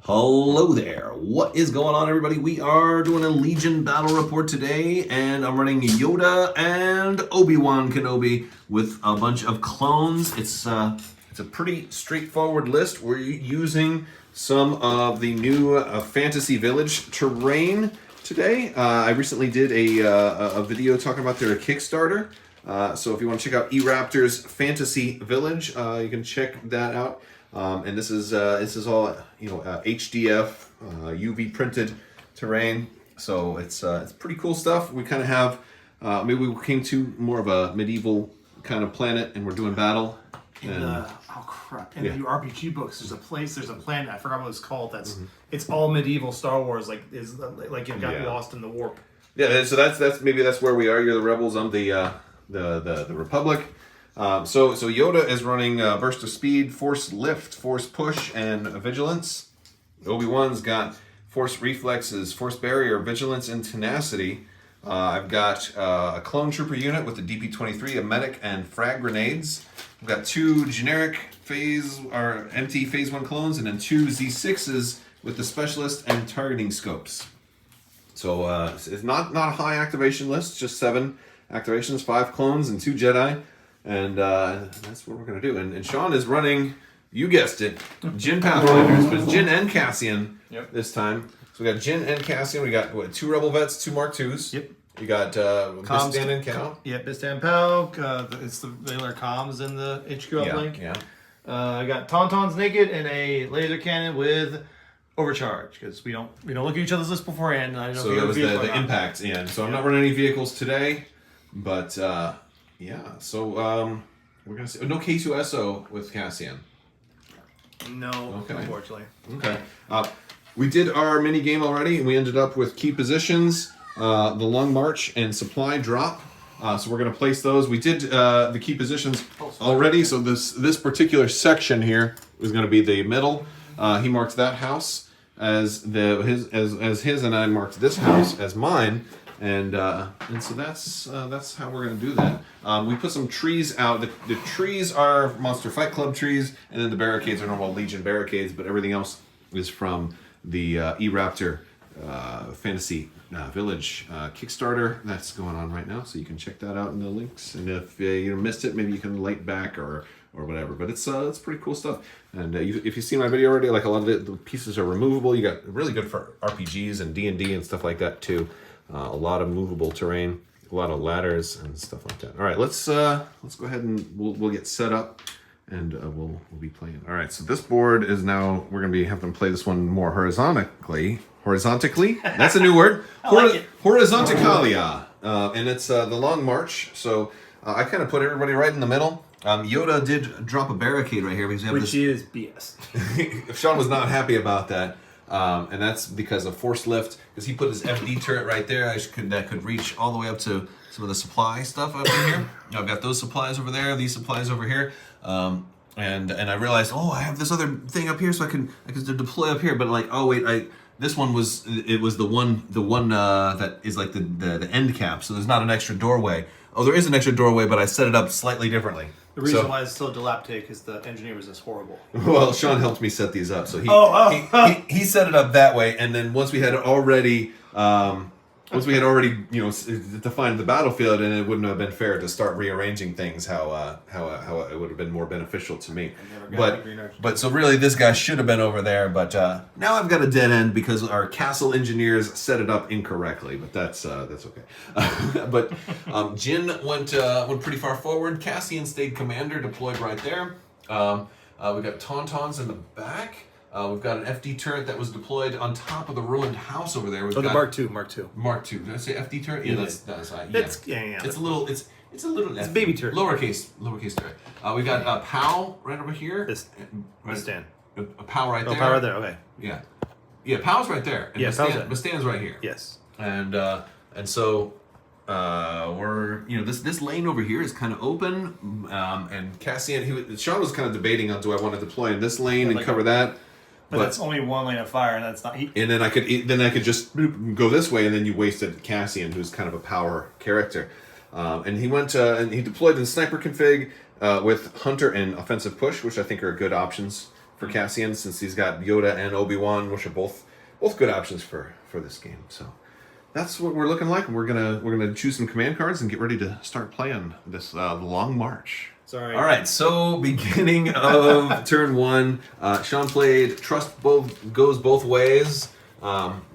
Hello there. What is going on, everybody? We are doing a Legion battle report today, and I'm running Yoda and Obi-Wan Kenobi with a bunch of clones. It's a pretty straightforward list. We're using some of the new Fantasy Village terrain today. I recently did a video talking about their Kickstarter. So if you want to check out eRaptor's Fantasy Village, you can check that out. And this is all HDF UV printed terrain, so it's pretty cool stuff. We kind of have maybe we came to more of a medieval kind of planet, and we're doing battle. In the the RPG books, there's a planet, I forgot what it's called. It's all medieval Star Wars, like you've got lost in the warp. Yeah, so that's where we are. You're the rebels. I'm the Republic. So Yoda is running Burst of Speed, Force Lift, Force Push, and Vigilance. Obi-Wan's got Force Reflexes, Force Barrier, Vigilance, and Tenacity. I've got a Clone Trooper unit with the DP-23, a Medic, and Frag Grenades. I've got 2 generic empty Phase 1 clones, and then 2 Z6s with the Specialist and Targeting Scopes. So it's not a high activation list, just 7 activations, 5 clones, and 2 Jedi. And that's what we're going to do. And Sean is running, you guessed it, Jin Pathfinders, but it's Jin and Cassian this time. So we got Jin and Cassian. We got 2 Rebel Vets, 2 Mark IIs. Yep. We got Bistan and Cal. Bistan and Pal. It's the regular comms in the HQ uplink. Yeah. I got Tauntauns naked and a laser cannon with overcharge, because we don't look at each other's list beforehand. I don't So that was the impact. Yeah. So I'm not running any vehicles today, but. Yeah, so we're gonna see no K2SO with Cassian. No, unfortunately. Okay. We did our mini game already, and we ended up with key positions, the Long March, and supply drop. So we're gonna place those. We did the key positions already. So this particular section here is gonna be the middle. He marked that house as his, and I marked this house as mine. And so that's how we're gonna do that. We put some trees out. The trees are Monster Fight Club trees, and then the barricades are normal Legion barricades. But everything else is from the eRaptor Fantasy Village Kickstarter that's going on right now. So you can check that out in the links. And if you missed it, maybe you can link back or whatever. But it's pretty cool stuff. And if you've seen my video already, like a lot of the pieces are removable. You got really good for RPGs and D&D and stuff like that too. A lot of movable terrain, a lot of ladders and stuff like that. All right, let's go ahead and we'll get set up, and we'll be playing. All right, so this board is now, we're gonna be having to play this one more horizontally. That's a new word. I like it. Horizontalia, and it's the Long March. So I kind of put everybody right in the middle. Yoda did drop a barricade right here because we have Which is BS. Sean was not happy about that. And that's because of Force Lift, because he put his FD turret right there. That could reach all the way up to some of the supply stuff up in here. I've got those supplies over there, these supplies over here, and I realized, I have this other thing up here, so I can deploy up here. But like, this one was the one that is like the end cap. So there's not an extra doorway. Oh, there is an extra doorway, but I set it up slightly differently. The reason why it's still dilapidated is the engineer was just horrible. Well, Sean helped me set these up, so he set it up that way, and then once we had already defined the battlefield, and it wouldn't have been fair to start rearranging things how it would have been more beneficial to me. But so really this guy should have been over there, but now I've got a dead end because our castle engineers set it up incorrectly. But that's okay. But Jin went pretty far forward. Cassian stayed commander, deployed right there. We got Tauntauns in the back. We've got an FD turret that was deployed on top of the ruined house over there. The Mark II. Mark II. Did I say FD turret? Yeah, that's right. Yeah. It's a little. It's a baby turret. Lowercase turret. We got POW right over here. Bistan. A POW right there. POW right there. Okay. Yeah. POW's right there. And Bistan's right here. Yes. And so we're this lane over here is kind of open. And Cassian, Sean was kind of debating on, do I want to deploy in this lane and cover that. But that's only one lane of fire, and that's not. And then I could just go this way, and then you wasted Cassian, who's kind of a power character. And he went and he deployed in sniper config with Hunter and offensive push, which I think are good options for Cassian, since he's got Yoda and Obi-Wan, which are both good options for this game. So that's what we're looking like. We're gonna choose some command cards and get ready to start playing this the Long March. Sorry. All right, so beginning of turn 1, Sean played Trust goes both ways.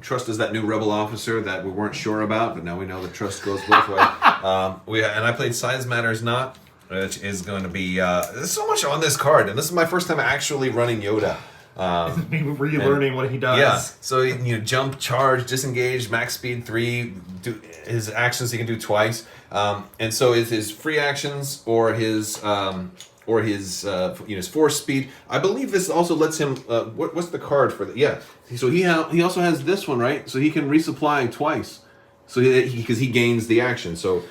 Trust is that new rebel officer that we weren't sure about, but now we know that Trust goes both ways. And I played Size Matters Not, which is going to be there's so much on this card, and this is my first time actually running Yoda. Relearning what he does. Yeah, so jump, charge, disengage, max speed 3. Do his actions he can do twice, and so is his free actions or his his force speed. I believe this also lets him. What's the card for that? Yeah, so he also has this one, right? So he can resupply twice. So because he gains the action, so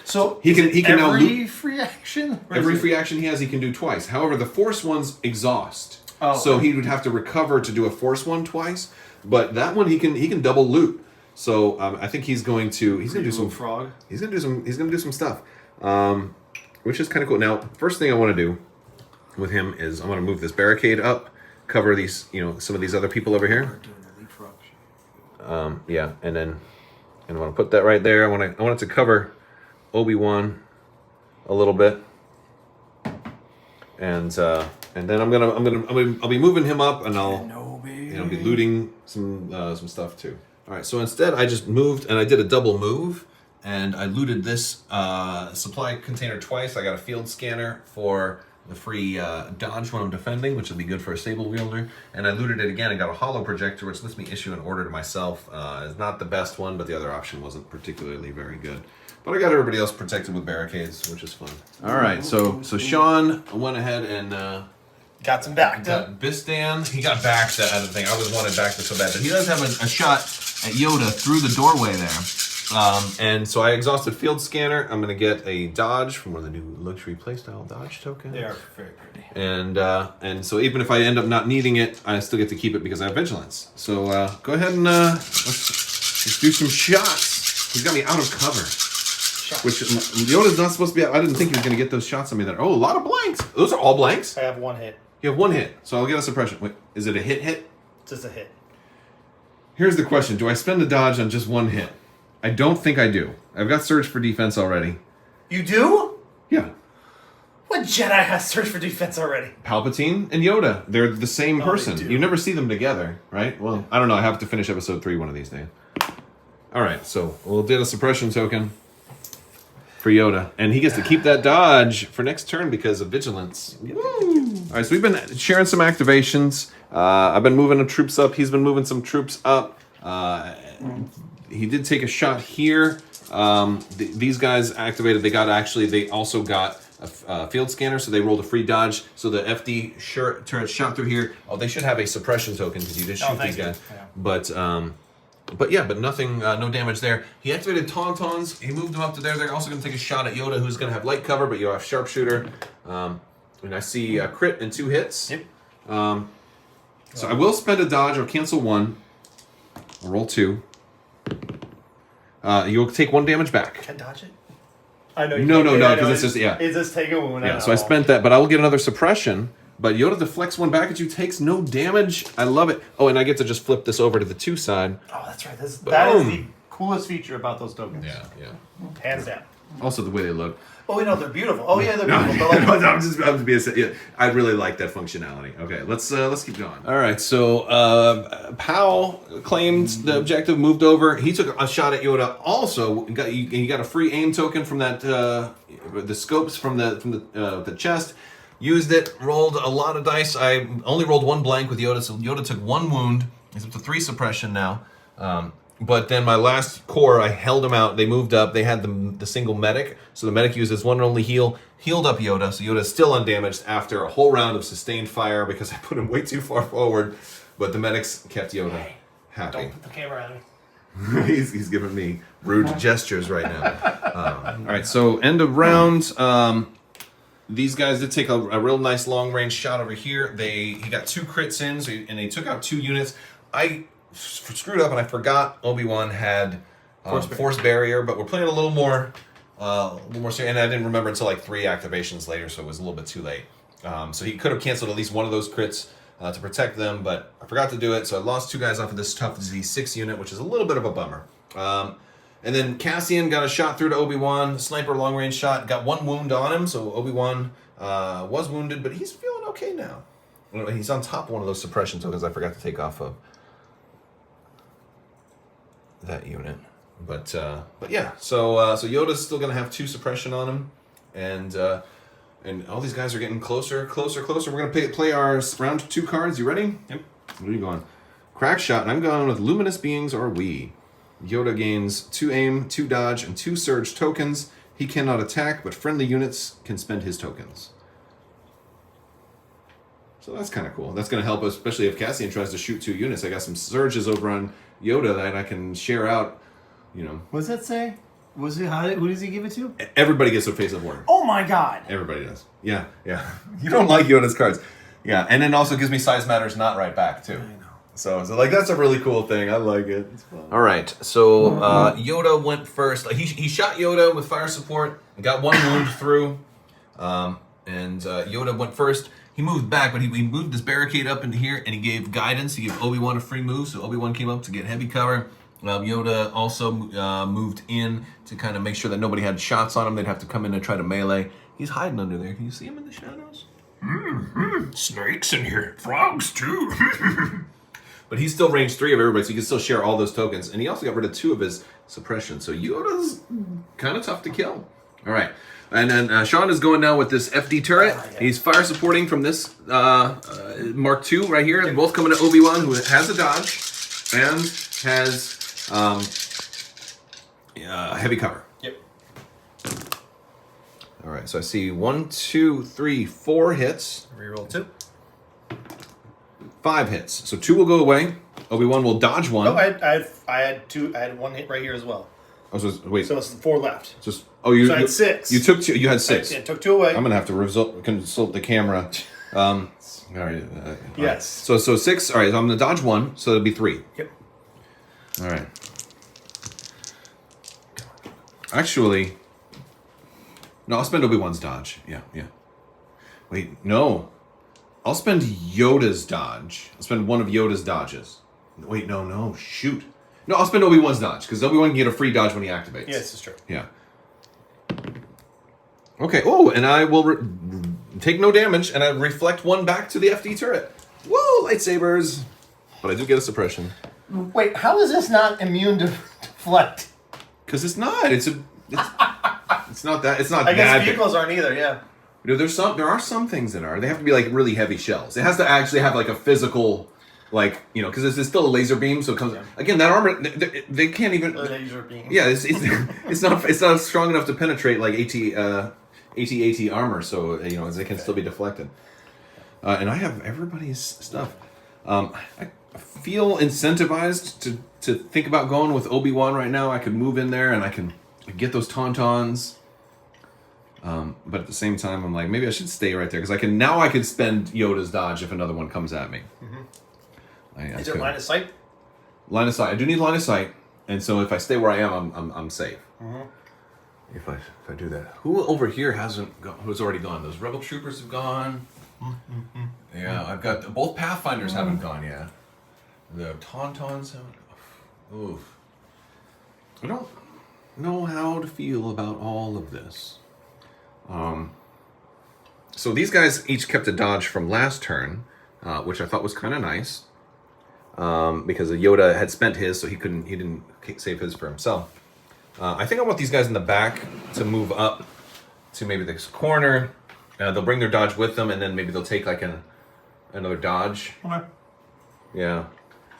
he can now every free action. Every free action he has, he can do twice. However, the force ones exhaust. Oh, so okay. he would have to recover to do a force one twice, but that one he can double loot. So I think he's going to do some frog. He's gonna do some stuff, which is kind of cool. Now, first thing I want to do with him is I want to move this barricade up, cover these some of these other people over here. Yeah, and I want to put that right there. I want it to cover Obi-Wan a little bit, and then I'll be moving him up, and I'll be looting some stuff too. All right, so instead I just moved and I did a double move, and I looted this supply container twice. I got a field scanner for the free dodge when I'm defending, which will be good for a sable wielder, and I looted it again. I got a hollow projector, which lets me issue an order to myself. It's not the best one, but the other option wasn't particularly very good. But I got everybody else protected with barricades, which is fun. All right, so Sean went ahead and got some back. Got Bistan. He got back to the thing. I always wanted back to so bad, but he does have a shot at Yoda through the doorway there. And so I exhausted field scanner. I'm gonna get a dodge from one of the new luxury playstyle dodge tokens. They are very pretty. And so even if I end up not needing it, I still get to keep it because I have vigilance. So go ahead and let's do some shots. He's got me out of cover. Which Yoda's not supposed to be. I didn't think he was going to get those shots on me. There. Oh, a lot of blanks. Those are all blanks. I have one hit. You have one hit, so I'll get a suppression. Wait, is it a hit? Just a hit. Here's the question: do I spend a dodge on just one hit? I don't think I do. I've got Surge for defense already. You do? Yeah. What Jedi has Surge for defense already? Palpatine and Yoda. They're the same person. They do. You never see them together, right? Well, I don't know. I have to finish episode 3 one of these days. All right, so we'll do a suppression token for Yoda, and he gets to keep that dodge for next turn because of vigilance. Woo! All right, so we've been sharing some activations. I've been moving the troops up. He's been moving some troops up. He did take a shot here. These guys activated. They also got a field scanner, so they rolled a free dodge. So the FD turret shot through here. Oh, they should have a suppression token because you did shoot these guys. Yeah. But nothing, no damage there. He activated Tauntauns. He moved them up to there. They're also going to take a shot at Yoda, who's going to have light cover, but you have Sharpshooter. And I see a crit and 2 hits. Yep. So I will spend a dodge. I'll cancel 1. I'll roll 2. You'll take 1 damage back. Can I dodge it? I know. No, because it's just, yeah. It's just take a wound. Yeah, so I spent that, but I will get another suppression. But Yoda deflects 1 back at you, takes no damage. I love it. Oh, and I get to just flip this over to the 2 side. Oh, that's right. That is the coolest feature about those tokens. Yeah. Hands down. Also the way they look. Oh, we know they're beautiful. Oh, yeah, they're beautiful. But I'm just being. Yeah, I really like that functionality. Okay, let's keep going. All right, so Powell claimed the objective, moved over. He took a shot at Yoda. Also, he got a free aim token from that the scopes from the chest. Used it, rolled a lot of dice. I only rolled 1 blank with Yoda, so Yoda took 1 wound. He's up to 3 suppression now. But then my last core, I held him out. They moved up. They had the single medic, so the medic used his 1 and only heal. Healed up Yoda, so Yoda's still undamaged after a whole round of sustained fire because I put him way too far forward. But the medics kept Yoda happy. don't put the camera on me. he's giving me rude gestures right now. All right, so end of round. These guys did take a real nice long range shot over here. He got 2 crits in, and they took out 2 units. I screwed up and I forgot Obi-Wan had force barrier, but we're playing a little more serious, and I didn't remember until like 3 activations later, so it was a little bit too late. So he could have canceled at least one of those crits. to protect them, but I forgot to do it, so I lost 2 guys off of this tough Z6 unit, which is a little bit of a bummer. And then Cassian got a shot through to Obi-Wan, sniper long-range shot, got 1 wound on him, so Obi-Wan was wounded, but he's feeling okay now. He's on top of one of those suppression tokens I forgot to take off of that unit. But yeah, so Yoda's still gonna have 2 suppression on him, and all these guys are getting closer. We're gonna play our round 2 cards. You ready? Yep. Where are you going? Crack shot, and I'm going with Luminous Beings or We. Yoda gains 2 aim, 2 dodge, and 2 surge tokens. He cannot attack, but friendly units can spend his tokens. So that's kind of cool. That's going to help us, especially if Cassian tries to shoot 2 units. I got some surges over on Yoda that I can share out, you know. What does that say? Who does he give it to? Everybody gets a face-up warning. Oh my god! Everybody does. Yeah. You don't like Yoda's cards. Yeah, and then also gives me size matters not right back, too. I know. So like that's a really cool thing. I like it. All right, so Yoda went first. He shot Yoda with fire support and got 1 wound through. And Yoda went first. He moved back, but he moved this barricade up into here, and he gave guidance. He gave Obi-Wan a free move, so Obi-Wan came up to get heavy cover. Yoda also moved in to kind of make sure that nobody had shots on him. They'd have to come in and try to melee. He's hiding under there. Can you see him in the shadows? Snakes in here. Frogs, too. But he's still range 3 of everybody, so he can still share all those tokens. And he also got rid of 2 of his suppression. So Yoda's kind of tough to kill. All right. And then Sean is going now with this FD turret. He's fire supporting from this Mark II right here. Both coming to Obi-Wan, who has a dodge and has heavy cover. Yep. All right, so I see 1, 2, 3, 4 hits. Reroll 2. 5 hits. So 2 will go away. Obi-Wan will dodge 1. No, I had 2. I had 1 hit right here as well. Oh, so wait. So it's 4 left. Just you. So I had 6. You took 2. You had 6. I took 2 away. I'm gonna have to consult the camera. All right. Yes. So 6. All right. So I'm gonna dodge 1. So it'll be 3. Yep. All right. Actually, no. I'll spend Obi-Wan's dodge. Yeah. Wait, no. I'll spend Yoda's dodge. I'll spend 1 of Yoda's dodges. Wait, no. Shoot. No, I'll spend Obi-Wan's dodge, because Obi-Wan can get a free dodge when he activates. Yes, it's true. Yeah. Okay, oh, and I will take no damage, and I reflect 1 back to the FD turret. Whoa, lightsabers! But I do get a suppression. Wait, how is this not immune to deflect? Because it's not. It's not that. It's not I guess that vehicles aren't either, yeah. You know, there are some things that are. They have to be like really heavy shells. It has to actually have like a physical, like, you know, because it's still a laser beam, so it comes. Again, that armor, they can't even. Laser beam. Yeah, it's not strong enough to penetrate like AT armor, so you know they can still be deflected. And I have everybody's stuff. I feel incentivized to think about going with Obi-Wan right now. I could move in there and I can get those tauntauns. But at the same time, I'm like, maybe I should stay right there because I could spend Yoda's dodge if another one comes at me. Mm-hmm. Is it line of sight? Line of sight. I do need line of sight, and so if I stay where I am, I'm safe. Mm-hmm. If I do that, who over here hasn't gone? Who's already gone? Those rebel troopers have gone. Mm-hmm. Yeah, I've got both Pathfinders haven't gone yet. The Tauntauns haven't. Oof. I don't know how to feel about all of this. So these guys each kept a dodge from last turn, which I thought was kind of nice. Because Yoda had spent his, so he didn't save his for himself. I think I want these guys in the back to move up to maybe this corner. They'll bring their dodge with them, and then maybe they'll take like another dodge. Okay. Yeah.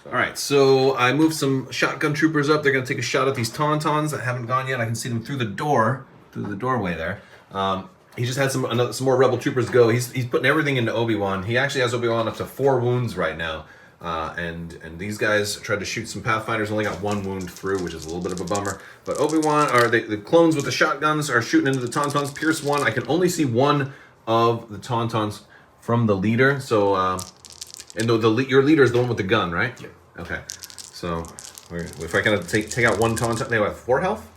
All right, so I moved some shotgun troopers up. They're going to take a shot at these tauntauns that haven't gone yet. I can see them through the doorway there. He just had some more rebel troopers go. He's putting everything into Obi-Wan. He actually has Obi-Wan up to 4 wounds right now. And these guys tried to shoot some Pathfinders, only got 1 wound through, which is a little bit of a bummer. But Obi-Wan, or the clones with the shotguns are shooting into the tauntauns. Pierce 1. I can only see 1 of the tauntauns from the leader. So, and your leader is the one with the gun, right? Yeah. Okay. So, if I can take out 1 tauntaun, they have 4 health?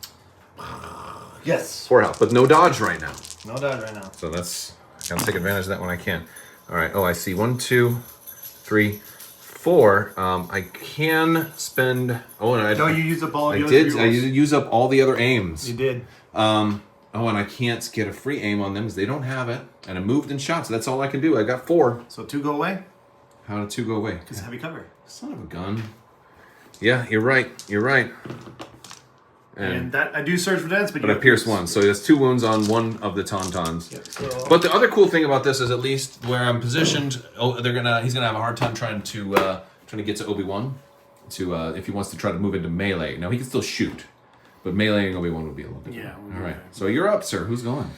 Yes. 4 health, but no dodge right now. No dodge right now. So I gotta take advantage of that when I can. All right. Oh, I see 1, 2, 3, 4. I can spend. Oh, and No, you used up all of I Yoda's did. rerolls. I use up all the other aims. You did. Oh, and I can't get a free aim on them because they don't have it. And I moved and shot, so that's all I can do. I got 4. So 2 go away? How did 2 go away? Because heavy cover. Son of a gun. Yeah, you're right. You're right. And that I do surge for dents, but I pierced 1, so there's 2 wounds on 1 of the Tauntauns. Yep, so But the other cool thing about this is at least where I'm positioned. Oh, he's gonna have a hard time trying to get to Obi-Wan, if he wants to try to move into melee. Now he can still shoot, but meleeing Obi-Wan would be a little bit. Yeah. All right. So you're up, sir. Who's going?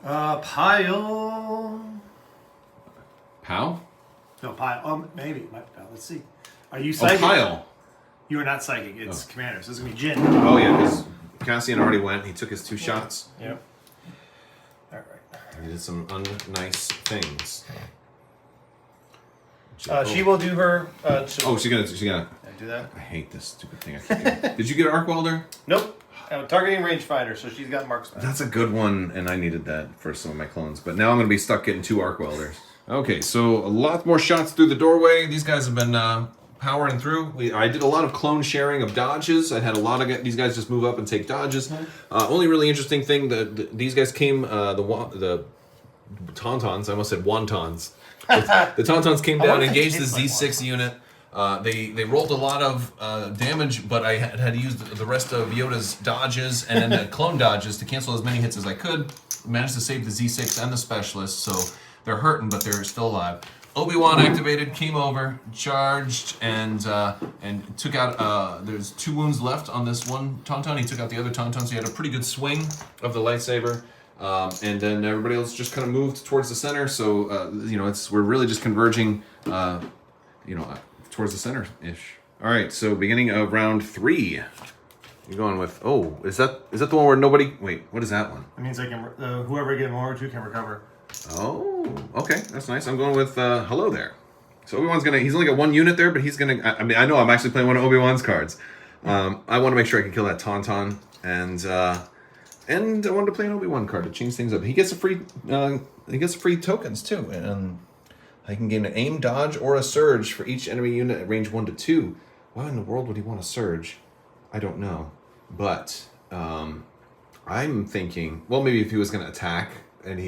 Pile. Pow? No, Pile. Maybe. Let's see. Are you Oh, psychic? Pile. You are not psychic. It's Commander. So it's going to be Jin. Oh yeah, because Cassian already went. He took his 2 shots. Yep. All right. He did some unnice things. She will do her. She's gonna. Do that? I hate this stupid thing. I can't do. Did you get an arc welder? Nope. Targeting rangefinder, so she's got marksman. That's a good one, and I needed that for some of my clones. But now I'm going to be stuck getting 2 arc welders. Okay, so a lot more shots through the doorway. These guys have been powering through. I did a lot of clone sharing of dodges. I had a lot of these guys just move up and take dodges. Only really interesting thing that these guys came, the Tauntauns, I almost said wontons. The Tauntauns came down, engaged the Z6 unit. They rolled a lot of damage, but I had to use the rest of Yoda's dodges and then the clone dodges to cancel as many hits as I could. Managed to save the Z6 and the specialist, so they're hurting, but they're still alive. Obi-Wan activated, came over, charged, and took out. There's 2 wounds left on this one Tauntaun. He took out the other Tauntaun, so he had a pretty good swing of the lightsaber. And then everybody else just kind of moved towards the center. So we're really just converging. Towards the center-ish. All right, so beginning of round 3. You're going with, is that the one where nobody, wait, what is that one? That means I can, whoever I get more to can recover. Oh, okay, that's nice. I'm going with hello there. So Obi-Wan's he's only got 1 unit there, but he's gonna, I know I'm actually playing one of Obi-Wan's cards. I want to make sure I can kill that Tauntaun, and I wanted to play an Obi-Wan card to change things up. He gets free tokens too, and I can gain an aim, dodge, or a surge for each enemy unit at range 1 to 2. Why in the world would he want a surge? I don't know. But I'm thinking, well, maybe if he was going to attack and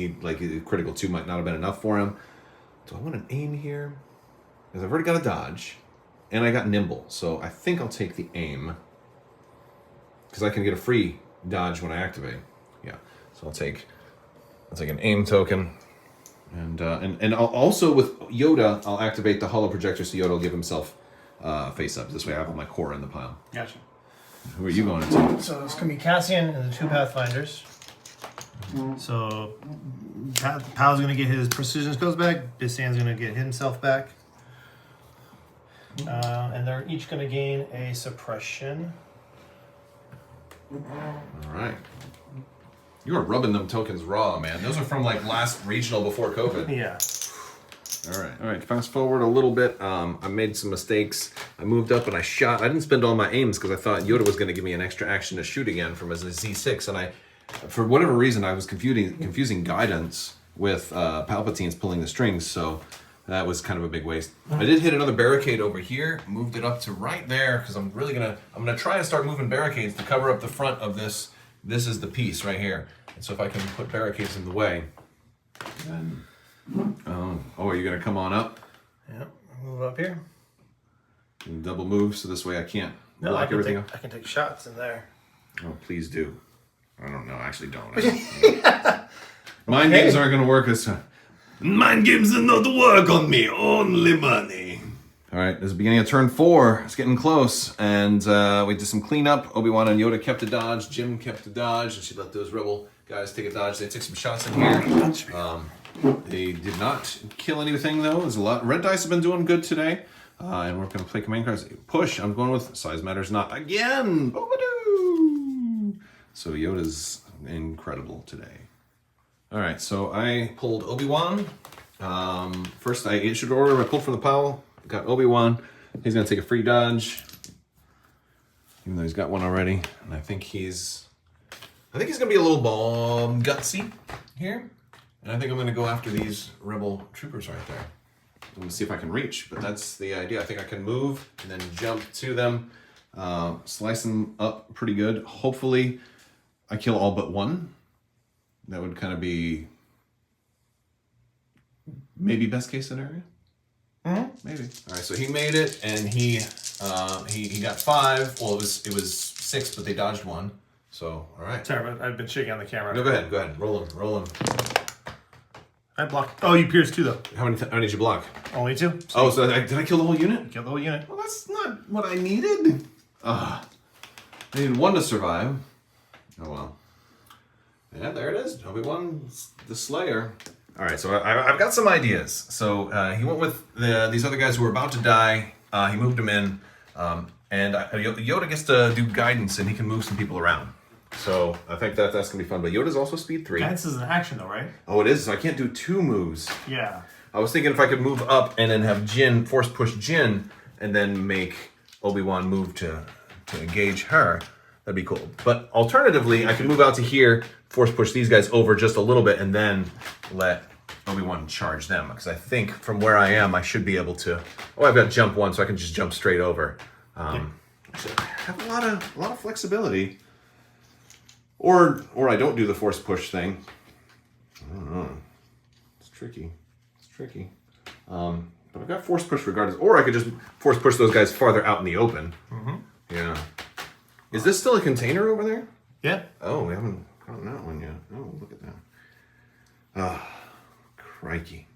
critical 2 might not have been enough for him. Do I want an aim here? Because I've already got a dodge and I got nimble. So I think I'll take the aim because I can get a free dodge when I activate. Yeah. So I'll take an aim token. And I'll also with Yoda, I'll activate the hollow projector so Yoda will give himself face up. This way I have all my core in the pile. Gotcha. Who are you going into? So it's going to be Cassian and the 2 Pathfinders. So Pal's going to get his precision skills back. Bistan's going to get himself back. And they're each going to gain a suppression. All right. You are rubbing them tokens raw, man. Those are from last regional before COVID. Yeah. All right. Fast forward a little bit. I made some mistakes. I moved up and I shot. I didn't spend all my aims because I thought Yoda was going to give me an extra action to shoot again from his Z6, and for whatever reason, I was confusing guidance with Palpatine's pulling the strings. So that was kind of a big waste. I did hit another barricade over here. Moved it up to right there because I'm gonna try and start moving barricades to cover up the front of this. This is the piece right here. And so if I can put barricades in the way, then... are you going to come on up? Yep. Move up here. And double move so this way I can't No, block everything up? I can take shots in there. Oh, please do. I don't know. I actually don't. Mind games aren't going to work this time. Mind games are not work on me. Only money. All right, this is the beginning of turn 4. It's getting close, and we did some cleanup. Obi-Wan and Yoda kept a dodge. Jim kept a dodge, and she let those rebel guys take a dodge. They took some shots in here. They did not kill anything, though. There's a lot. Red dice have been doing good today, and we're going to play command cards. Push. I'm going with size matters not again. Boobadoo. So Yoda's incredible today. All right, so I pulled Obi-Wan. First, I issued an order. I pulled from the pile. Got Obi-Wan. He's going to take a free dodge. Even though he's got one already. And I think he's going to be a little gutsy here. And I think I'm going to go after these rebel troopers right there. I'm gonna see if I can reach, but that's the idea. I think I can move and then jump to them, slice them up pretty good. Hopefully I kill all but one. That would kind of be maybe best case scenario. Maybe. All right, so he made it, and he got 5. Well, it was 6, but they dodged 1. So all right. Sorry, I've been shaking on the camera. No, go ahead. Roll him. I blocked. Oh, you pierced 2 though. How many did you block? Only 2. Oh, so did I kill the whole unit? Kill the whole unit. Well, that's not what I needed. I needed 1 to survive. Oh well. Yeah, there it is. Obi-Wan the Slayer. All right, so I've got some ideas. So he went with these other guys who were about to die. He moved them in, and Yoda gets to do guidance, and he can move some people around. So I think that's gonna be fun. But Yoda's also speed 3. Guidance is an action though, right? Oh, it is. So I can't do 2 moves. Yeah. I was thinking if I could move up and then have Jin force push Jin, and then make Obi-Wan move to engage her. That'd be cool. But alternatively, I could move out to here, force push these guys over just a little bit, and then let Obi-Wan charge them. Because I think from where I am, I should be able to. Oh, I've got jump 1, so I can just jump straight over. I have a lot of flexibility. Or I don't do the force push thing. I don't know. It's tricky. But I've got force push regardless. Or I could just force push those guys farther out in the open. Yeah. Is this still a container over there? Yeah. Oh, we haven't gotten that one yet. Oh, look at that. Ah, crikey.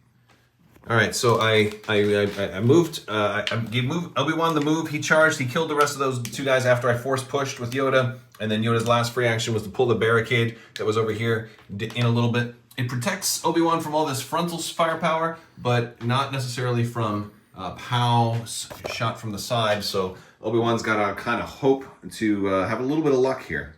All right, so I moved. I gave Obi-Wan the move. He charged. He killed the rest of those 2 guys after I force pushed with Yoda. And then Yoda's last free action was to pull the barricade that was over here in a little bit. It protects Obi-Wan from all this frontal firepower, but not necessarily from POW's shot from the side. So Obi-Wan's got to kind of hope to have a little bit of luck here.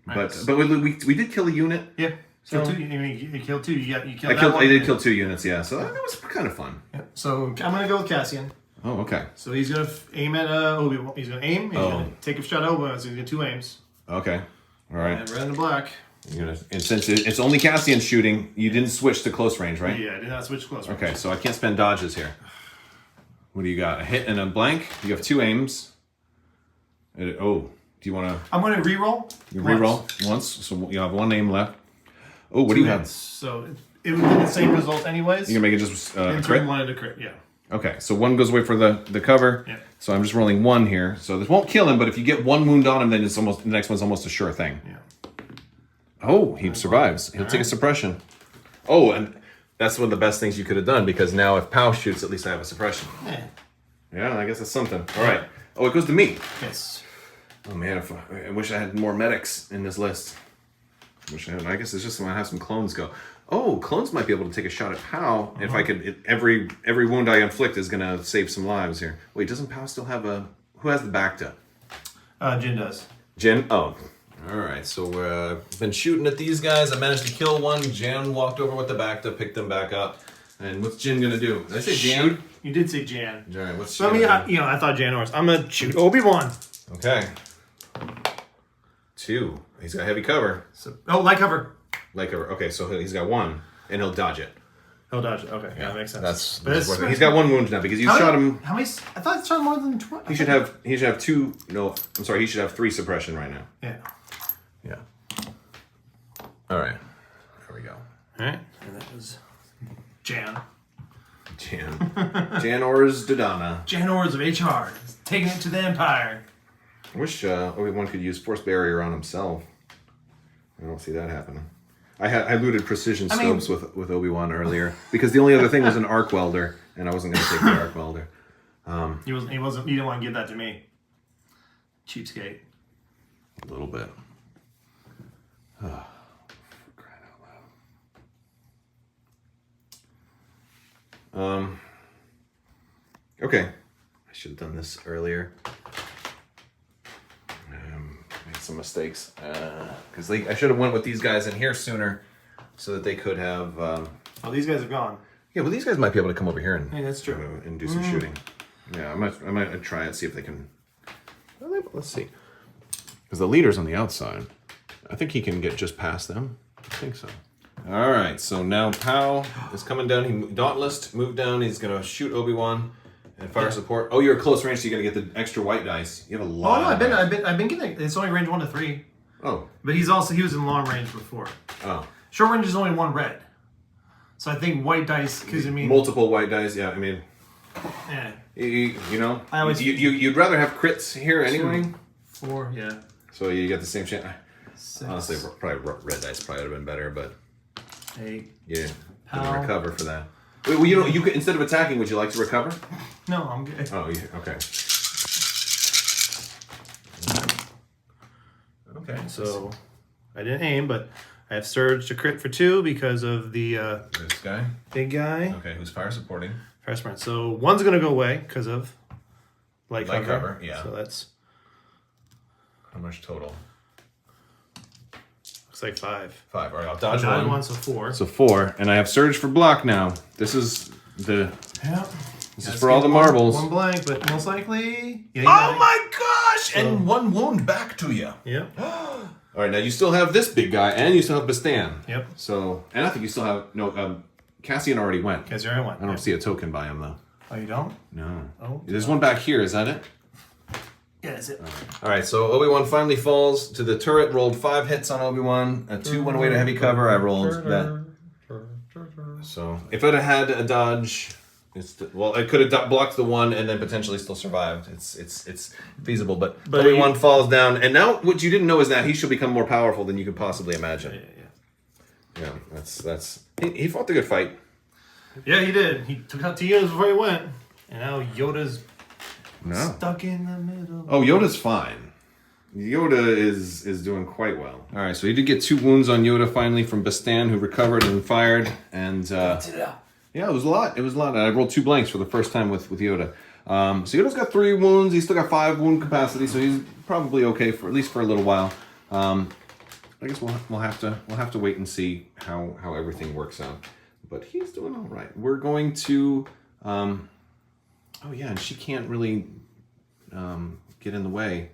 Nice. But we did kill a unit. Yeah. So Kill 2. You killed 2. You killed I that one. did kill 2 units, yeah. So that was kind of fun. Yeah. So I'm gonna go with Cassian. Oh, okay. So he's gonna aim at Obi-Wan. He's gonna aim. He's gonna take a shot at Obi-Wan. So he's gonna 2 aims. Okay. All right. And red and black. And since it's only Cassian shooting, you didn't switch to close range, right? Yeah, I did not switch close range. Okay, so I can't spend dodges here. What do you got? A hit and a blank? You have 2 aims. Do you want to... I'm going to reroll. You reroll once, so you have 1 aim left. Oh, what do you have? So it would be the same result anyways. You can make it just a In crit? turn 1 and a crit, yeah. Okay, so 1 goes away for the cover. Yeah. So I'm just rolling 1 here. So this won't kill him, but if you get 1 wound on him, then the next one's almost a sure thing. Yeah. Oh, he survives. He'll take a suppression. Oh, and that's one of the best things you could have done, because now if POW shoots, at least I have a suppression. Yeah. Yeah, I guess that's something. All right. Oh, it goes to me. Yes. Oh man, I wish I had more medics in this list. I guess it's just when I have some clones go. Oh, clones might be able to take a shot at POW. If I could, every wound I inflict is gonna save some lives here. Wait, doesn't POW still have a? Who has the Bacta? Jin does. Jin. Oh, all right. So been shooting at these guys. I managed to kill one. Jan walked over with the Bacta, picked them back up. And what's Jin gonna do? Did I say Jan? You did say Jan. All right. What's So Jan? I thought Jan was. I'm gonna shoot Obi-Wan. Okay. 2. He's got heavy cover. So light cover. Light cover. Okay, so he's got 1, and he'll dodge it. He'll dodge it. Okay, yeah, that makes sense. He's got 1 wound now because you shot him. How many? I thought it shot more than 20. He should have 2. No, I'm sorry. He should have 3 suppression right now. Yeah. Yeah. All right. There we go. All right. And that was Jan. Jan Ors Dodana. Jan Ors of HR. Taking it to the Empire. I wish Obi-Wan could use Force Barrier on himself. I don't see that happening. I looted precision scopes with Obi-Wan earlier because the only other thing was an arc welder, and I wasn't going to take the arc welder. He wasn't. You didn't want to give that to me. Cheapskate. A little bit. Oh, for crying out loud. Okay. I should have done this earlier. Made some mistakes. Because I should have went with these guys in here sooner so that they could have... Oh, these guys have gone. Yeah, well, these guys might be able to come over here and, that's true. And do some shooting. Yeah, I might try it, see if they can... Let's see. Because the leader's on the outside. I think he can get just past them. I think so. All right, so now Pow is coming down. He Dauntless moved down. He's gonna shoot Obi-Wan and fire support. Oh, you're at close range, so you're gonna get the extra white dice. You have a lot. Oh no, I've been getting. It's only range 1 to 3. Oh. But he was in long range before. Oh. Short range is only 1 red. So I think white dice, because multiple white dice. Yeah, I mean. Yeah. You know. I always you'd rather have crits here anyway. 4, yeah. So you get the same chance. 6. Honestly, probably red dice probably would have been better, but 8. yeah, didn't recover for that. Wait, well, you could, instead of attacking, would you like to recover? No, I'm good. Oh, yeah, okay. Okay, so I didn't aim, but I have surge to crit for 2 because of the This guy. big guy. Okay, who's fire supporting? Fire sprint. So 1's gonna go away because of light cover. Yeah. So that's How much total? looks like 5. 5. All right, I'll dodge Dodge one. 1, so 4. So 4, and I have surge for block now. This is the. Yeah. This is for all the marbles. 1 blank, but most likely. Yeah, Oh my gosh! And 1 wound back to you. Yep. All right, now you still have this big guy, and you still have Bastan. Yep. So, and I think you still have Cassian already went. Because you're in 1. I don't see a token by him though. Oh, you don't? No. Oh. There's one back here. Is that it? Yeah, that's it. All right, so Obi-Wan finally falls to the turret. Rolled 5 hits on Obi-Wan. A 2 went away to heavy cover. I rolled that. So if I'd have had a dodge, I could have blocked the 1 and then potentially still survived. It's feasible, but Obi-Wan falls down, and now what you didn't know is that he should become more powerful than you could possibly imagine. Yeah, that's he fought the good fight. Yeah, he did. He took out 2 Yodas before he went, and now Yoda's stuck in the middle. Oh, Yoda's fine. Yoda is doing quite well. All right, so he did get 2 wounds on Yoda finally from Bastan, who recovered and fired, and yeah, it was a lot. It was a lot. And I rolled 2 blanks for the first time with Yoda. So Yoda's got 3 wounds. He's still got 5 wound capacity, so he's probably okay for at least for a little while. I guess we'll have to wait and see how everything works out. But he's doing all right. We're going to. Oh yeah, and she can't really get in the way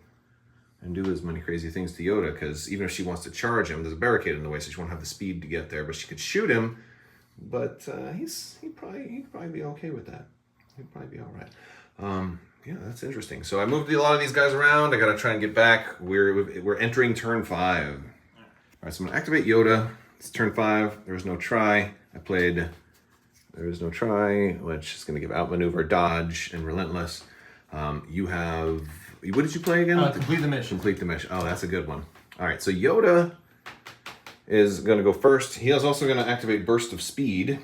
and do as many crazy things to Yoda, because even if she wants to charge him, there's a barricade in the way, so she won't have the speed to get there. But she could shoot him. But he'd probably be okay with that. He'd probably be all right. Yeah, that's interesting. So I moved a lot of these guys around. I got to try and get back. We're entering turn 5. All right, so I'm gonna activate Yoda. It's turn 5. There was no try. I played. There is no try, which is gonna give outmaneuver, dodge, and relentless. You have. What did you play again? Complete the mission. Complete the mission. Oh, that's a good one. All right, so Yoda is going to go first. He is also going to activate Burst of Speed.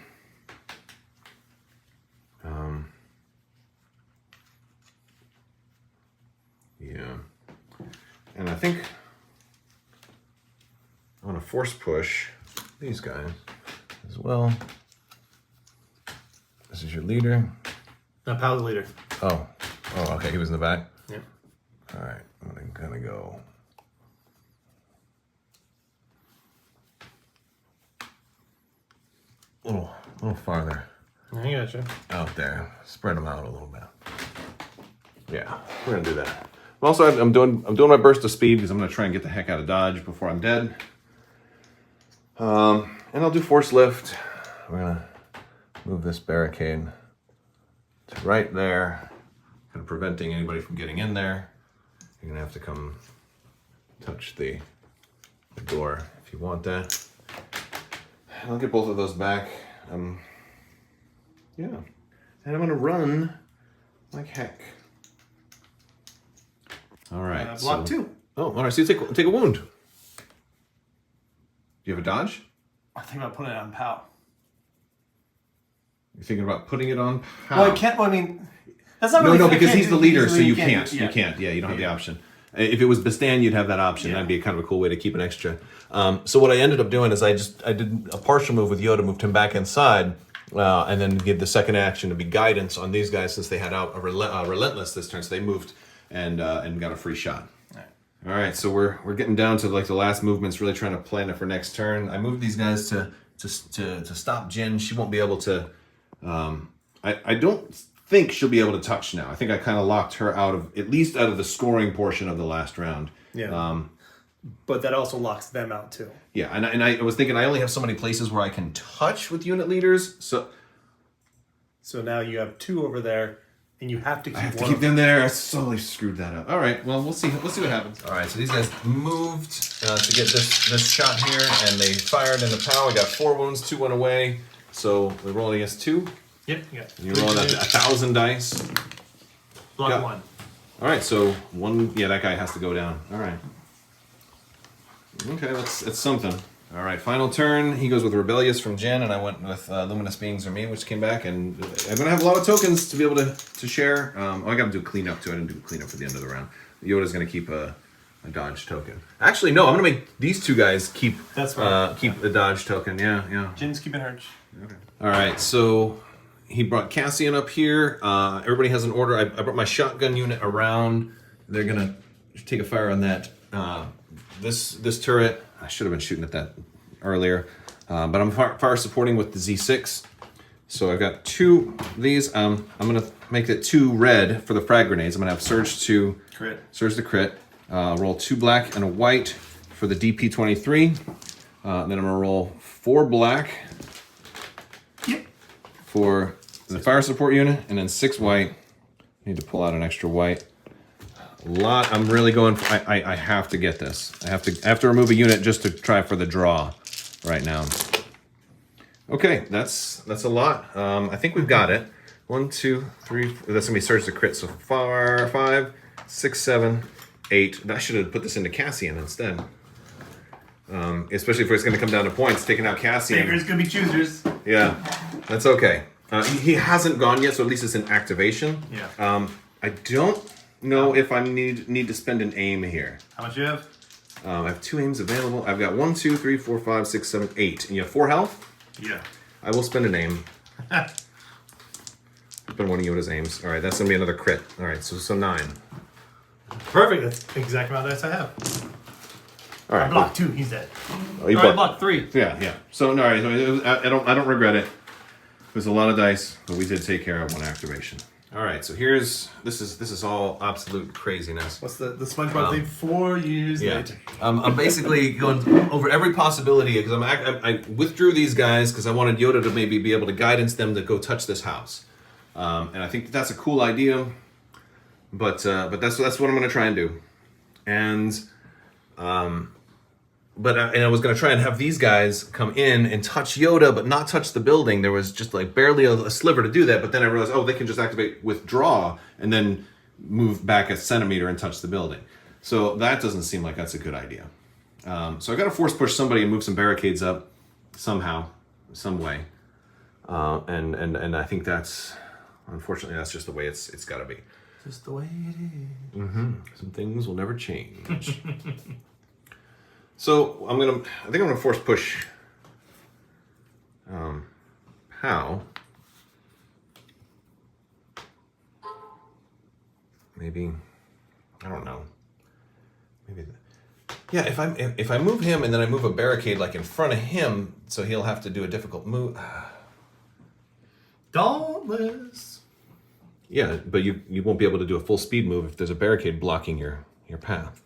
Yeah. And I think I want to force push these guys as well. This is your leader. No, Pal's leader. Oh, okay. He was in the back? Yep. All right. I'm going to kind of go. A little farther. I gotcha. Out there. Spread them out a little bit. Yeah, we're going to do that. Also, I'm doing my burst of speed because I'm going to try and get the heck out of dodge before I'm dead. And I'll do force lift. We're going to move this barricade to right there, kind of preventing anybody from getting in there. You're going to have to come touch the door if you want that. I'll get both of those back. Yeah. And I'm going to run like heck. All right. Block 2. Oh, all right. So you take a wound. Do you have a dodge? I think about putting it on Pal. You're thinking about putting it on Pal? Well, I can't. Well, I mean, that's not really. No, because he's the leader, so you can't. Yeah. You can't. Yeah, you don't have the option. If it was Bastan, you'd have that option. That'd be kind of a cool way to keep an extra. So what I ended up doing is I did a partial move with Yoda, moved him back inside, and then give the second action to be guidance on these guys since they had out a relentless this turn, so they moved and got a free shot. All right, so we're getting down to like the last movements, really trying to plan it for next turn. I moved these guys to stop Jin. She won't be able to. I don't think she'll be able to touch now. I think I kind of locked her out of at least out of the scoring portion of the last round. Yeah. but that also locks them out too. Yeah, and I was thinking I only have so many places where I can touch with unit leaders, so now you have 2 over there, and you have to keep I have to one. keep them there. I slowly screwed that up. All right, well, we'll see what happens. All right, so these guys moved to get this shot here, and they fired into power. We got 4 wounds, 2 went away, so we're rolling against 2. Yep, yeah. You're rolling 1,000 dice. Block Yeah. 1. All right, so 1. Yeah, that guy has to go down. All right. Okay, that's something. All right, final turn. He goes with Rebellious from Jen, and I went with Luminous Beings or me, which came back. And I'm going to have a lot of tokens to be able to share. I got to do cleanup, too. I didn't do cleanup for the end of the round. Yoda's going to keep a dodge token. Actually, no, I'm going to make these 2 guys keep keep the dodge token. Yeah. Jin's keeping hers. Okay. All right, so he brought Cassian up here. Everybody has an order. I brought my shotgun unit around. They're going to take a fire on that. This turret. I should have been shooting at that earlier, but I'm fire supporting with the Z6. So I've got 2 of these. I'm going to make it 2 red for the frag grenades. I'm going to have Surge to Crit. Surge to crit. Roll 2 black and a white for the DP23. Then I'm going to roll 4 black for the fire support unit, and then 6 white. Need to pull out an extra white. I'm really going for, I have to get this. I have to remove a unit just to try for the draw right now. Okay, that's a lot. I think we've got it. 1, 2, 3, 4. That's gonna be Surge to crit. So 5, 6, 7, 8. I should have put this into Cassian instead. Especially if it's gonna come down to points, taking out Cassian. Fingers gonna be choosers. Yeah, that's okay. He hasn't gone yet, so at least it's in activation. Yeah. I don't know if I need to spend an aim here. How much you have? I have 2 aims available. I've got 1, 2, 3, 4, 5, 6, 7, 8. And you have 4 health? Yeah. I will spend an aim. Spend one of Yoda's aims. All right, that's gonna be another crit. All right, so 9. Perfect. That's the exact amount of dice I have. All right. I blocked 2. He's dead. Oh, you I blocked 3. Yeah. So no, all right. So I don't regret it. It was a lot of dice, but we did take care of 1 activation. All right. So this is all absolute craziness. What's the SpongeBob thing? 4 years later. I'm basically going over every possibility because I withdrew these guys because I wanted Yoda to maybe be able to guidance them to go touch this house, and I think that's a cool idea. But that's what I'm going to try and do, and I was going to try and have these guys come in and touch Yoda, but not touch the building. There was just like barely a sliver to do that. But then I realized, they can just activate withdraw and then move back a centimeter and touch the building. So that doesn't seem like that's a good idea. So I got to force push somebody and move some barricades up somehow, some way. And I think unfortunately, that's just the way it's got to be. Just the way it is. Mm-hmm. Some things will never change. So I think I'm gonna force push. How? Maybe, I don't know. Maybe, yeah. If I move him and then I move a barricade like in front of him, so he'll have to do a difficult move. Dauntless. Yeah, but you won't be able to do a full speed move if there's a barricade blocking your path.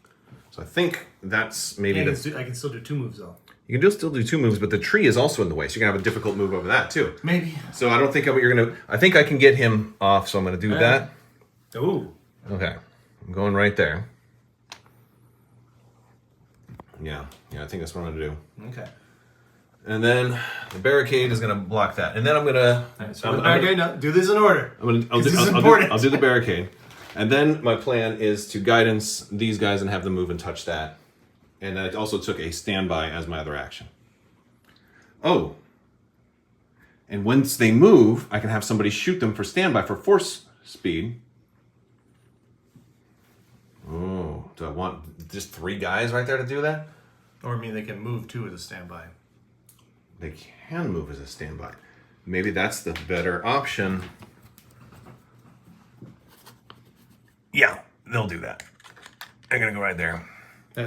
So I think that's maybe I can still do 2 moves though. You can still do 2 moves, but the tree is also in the way, so you're gonna have a difficult move over that too. Maybe. So I don't think I think I can get him off, so I'm gonna do that. Ooh. Okay, I'm going right there. Yeah, I think that's what I'm gonna do. Okay. And then the barricade is gonna block that, and then I'm gonna. No, do this in order. I'll do the barricade, and then my plan is to guidance these guys and have them move and touch that, and I also took a standby as my other action. Oh. And once they move, I can have somebody shoot them for standby for force speed. Oh, do I want just 3 guys right there to do that? Or they can move 2 as a standby. They can move as a standby. Maybe that's the better option. Yeah, they'll do that. They're gonna go right there.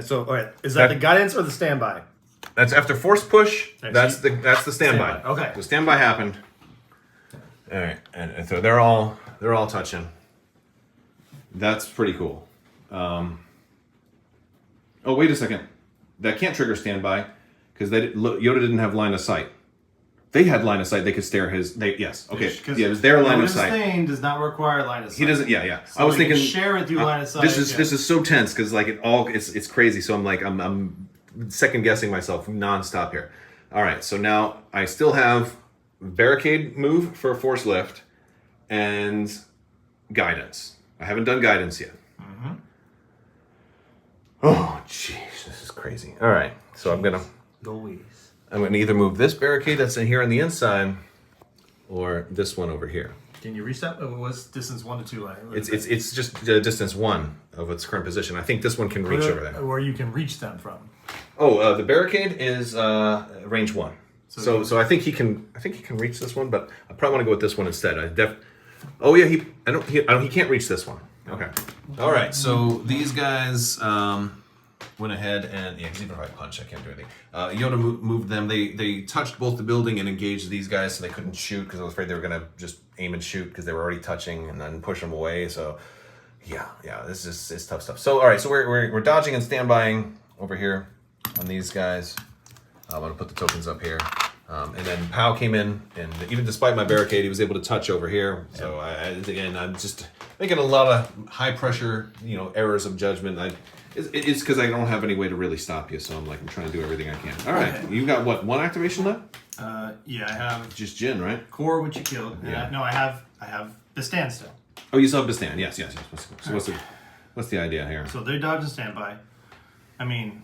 So, all right, is that the guidance or the standby? That's after force push. Right, That's the standby. Okay. The standby happened. All right, and so they're all touching. That's pretty cool. Oh, wait a second. that can't trigger standby because Yoda didn't have line of sight. They had line of sight. They could stare his. Yes. Okay. Yeah, it was their line of sight. Thing does not require line of sight. He doesn't. Yeah. So I was thinking share it through line of sight. This is so tense because like it's crazy. So I'm second guessing myself nonstop here. All right. So now I still have barricade move for force lift and guidance. I haven't done guidance yet. Mm-hmm. Oh jeez, this is crazy. All right. So I'm gonna either move this barricade that's in here on the inside, or this one over here. Can you reach that? What's distance 1 to 2? It's just distance 1 of its current position. I think this one can reach over there. Where you can reach them from. Oh, the barricade is range 1. So I think he can reach this one, but I probably want to go with this one instead. He can't reach this one. Okay. All right. So these guys went ahead and because even if I punch, I can't do anything. Yoda moved them. They touched both the building and engaged these guys, so they couldn't shoot because I was afraid they were gonna just aim and shoot because they were already touching and then push them away. So yeah, this is tough stuff. So all right, so we're dodging and standbying over here on these guys. I'm gonna put the tokens up here. And then Pow came in, and even despite my barricade, he was able to touch over here. So I'm just making a lot of high pressure, errors of judgment. It's because I don't have any way to really stop you, so I'm trying to do everything I can. All right, you got what? 1 activation left? Yeah, I have just Jin, right? Core, which you killed. Yeah. I have the stand still. Oh, you still have the stand? Yes. So what's the idea here? So they dodge and standby. I mean,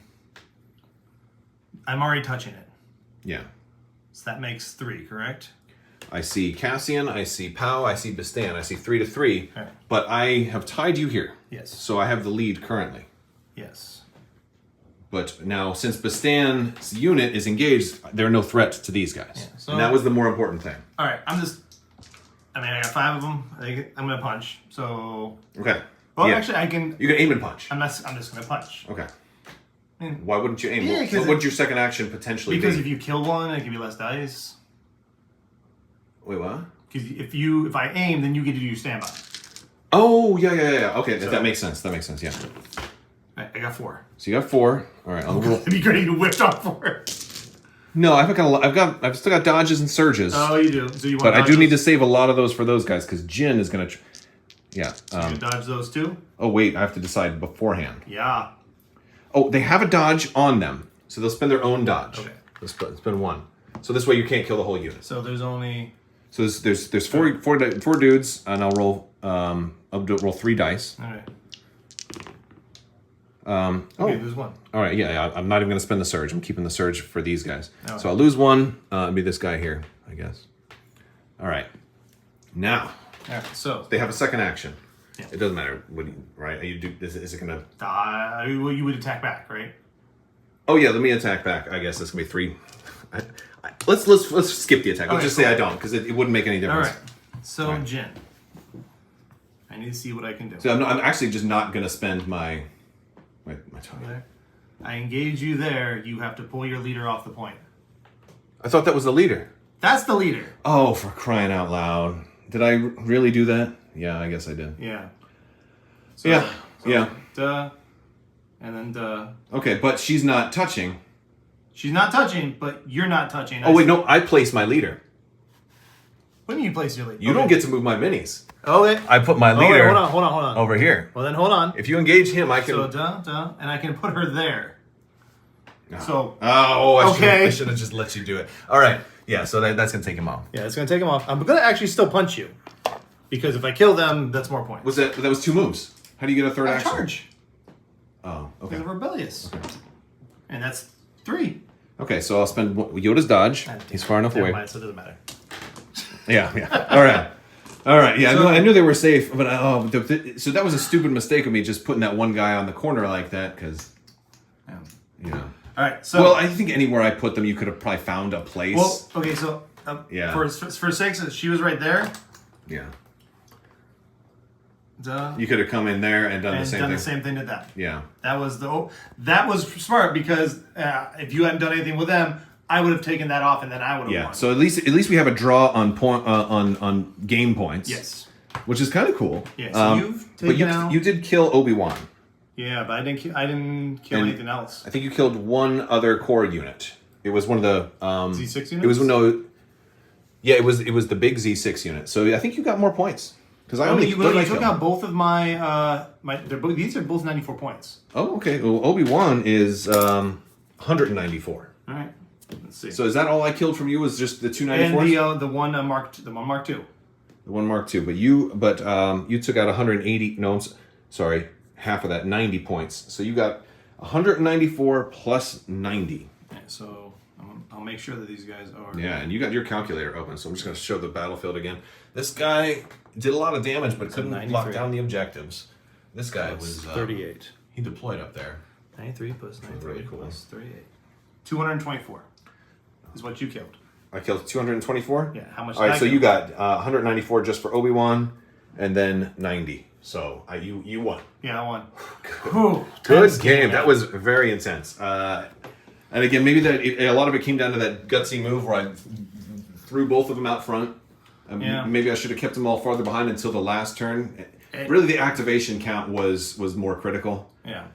I'm already touching it. Yeah. So that makes 3, correct? I see Cassian, I see Pow, I see Bastan. I see 3 to 3. Right. But I have tied you here. Yes. So I have the lead currently. Yes. But now, since Bastan's unit is engaged, they're no threat to these guys. Yeah, so, and that was the more important thing. All right, I got 5 of them. I'm going to punch. So... Okay. Well, actually, I can... You can aim and punch. I'm just going to punch. Okay. Why wouldn't you aim? Yeah, what would your second action potentially be? Because if you kill one, I give you less dice. Wait, what? Because if I aim, then you get to do your standby. Oh, yeah. Okay, that makes sense. Yeah. Right, I got 4. So you got 4. All right, I'll roll. It'd be great to whip off 4. No, I've still got dodges and surges. Oh, you do. So you want? But I do need to save a lot of those for those guys because Jin is gonna. Yeah. You dodge those too. Oh wait, I have to decide beforehand. Yeah. Oh, they have a dodge on them, so they'll spend their own dodge. Okay. They'll spend 1. So this way you can't kill the whole unit. So there's only. So there's four dudes, and I'll roll roll 3 dice. All right. Okay, there's 1. All right, yeah. I'm not even going to spend the surge. I'm keeping the surge for these guys. Right. So I'll lose 1. It'll be this guy here, I guess. All right. Now. All right. So they have a second action. Yeah. It doesn't matter what right? Is it going to? Well, you would attack back, right? Oh yeah, let me attack back. I guess this can be 3. Let's skip the attack. Let's just say I don't, because it wouldn't make any difference. All right. So Jin, I need to see what I can do. So I'm actually just not going to spend my time. I engage you there. You have to pull your leader off the point. I thought that was the leader. That's the leader. Oh, for crying out loud! Did I really do that? Yeah, I guess I did. Yeah. So, yeah. Duh. And then duh. Okay, but she's not touching. She's not touching, but you're not touching. Oh wait, no, I place my leader. When do you place your leader? You don't get to move my minis. Oh, wait. I put my leader. Wait, hold on. Over here. Well, then hold on. If you engage him, I can. So duh, and I can put her there. No. So. Oh, I okay. should have just let you do it. All right. Yeah. So that's gonna take him off. Yeah, it's gonna take him off. I'm gonna actually still punch you, because if I kill them, that's more points. That was 2 moves. How do you get a third action? Charge. Oh, okay. Because rebellious. Okay. And that's 3. Okay, so I'll spend Yoda's dodge. He's far enough away. Mind, so it doesn't matter. Yeah. All right. Yeah, so, I knew they were safe, but so that was a stupid mistake of me just putting that one guy on the corner like that because, All right. So well, I think anywhere I put them, you could have probably found a place. Well, okay. So yeah. For 6, she was right there. Yeah. Duh. You could have come in there and done the same thing. the same thing to them. Yeah. That was smart because if you hadn't done anything with them, I would have taken that off and then I would have won. So at least we have a draw on point on game points. Yes. Which is kind of cool. Yeah. So you've taken but you did kill Obi-Wan. Yeah, but I didn't kill And anything else. I think you killed one other core unit. It was one of the Z6 units? It was no. Yeah, it was the big Z6 unit. So I think you got more points because I only you took out both of my these are both 94 points. Oh, okay. Well, Obi-Wan is 194. All right. Let's see. So is that all I killed from you? Was just the 294? And the one Mark II. The one Mark II. But you took out 180. No, sorry, half of that, 90 points. So you got 194 plus 90. Yeah, so I'll make sure that these guys are. Yeah, and you got your calculator open. So I'm just going to show the battlefield again. This guy did a lot of damage, but couldn't lock down the objectives. This guy was 38. He deployed up there. 93 plus 93 really cool. plus 38. 224 is what you killed. I killed 224? Yeah, how much All right, did I so kill? you got 194 just for Obi-Wan, and then 90. So you won. Yeah, I won. Whew, Good tense game. That was very intense. And again, maybe a lot of it came down to that gutsy move where I threw both of them out front. Yeah. Maybe I should have kept them all farther behind until the last turn. Really, the activation count was more critical. Yeah.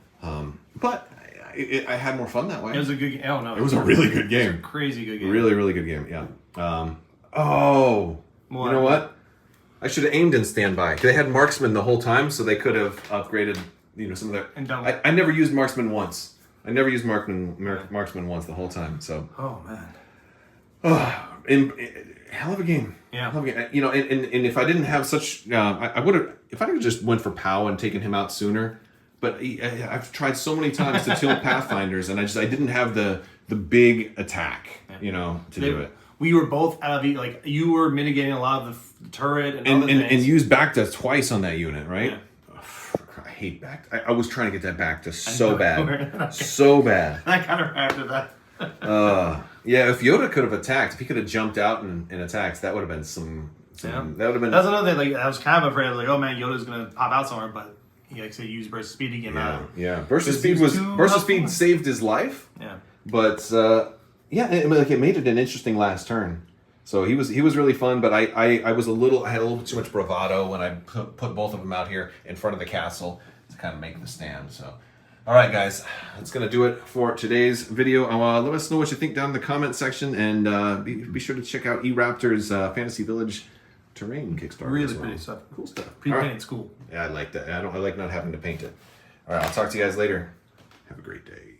But I had more fun that way. It was a good game. Oh, no. It was a really good game. Crazy good game. Really, really good game. Yeah. You know what? I should have aimed in standby. They had marksman the whole time, so they could have upgraded. Some of their. And don't. I never used marksman once. I never used marksman once the whole time. So. Oh man. Hell of a game. Yeah. Hell of a game. And if I didn't have such, I would have. If I could have just went for Pow and taken him out sooner. But I've tried so many times to kill Pathfinders, and I didn't have the big attack, to do it. We were both out of like you were mitigating a lot of the turret and other things. And used Bacta twice on that unit, right? Yeah. Oh, I hate Bacta. I was trying to get that Bacta so bad, so bad. I kind of after that. Yeah, if Yoda could have attacked, if he could have jumped out and attacked, that would have been some. Yeah. That would have been. That's another thing. Like I was kind of afraid, like, oh man, Yoda's gonna pop out somewhere, but he like say use burst speed to get him out. Yeah. Burst of speed saved his life. Yeah. But it made it an interesting last turn. So he was really fun, but I had a little too much bravado when I put both of them out here in front of the castle to kind of make the stand. So, all right, guys, that's gonna do it for today's video. Let us know what you think down in the comment section, and be sure to check out eRaptor's Fantasy Village terrain Kickstarter. Really as well. pretty stuff. Cool stuff. Pre-painted's cool. Yeah, I like that. I like not having to paint it. All right, I'll talk to you guys later. Have a great day.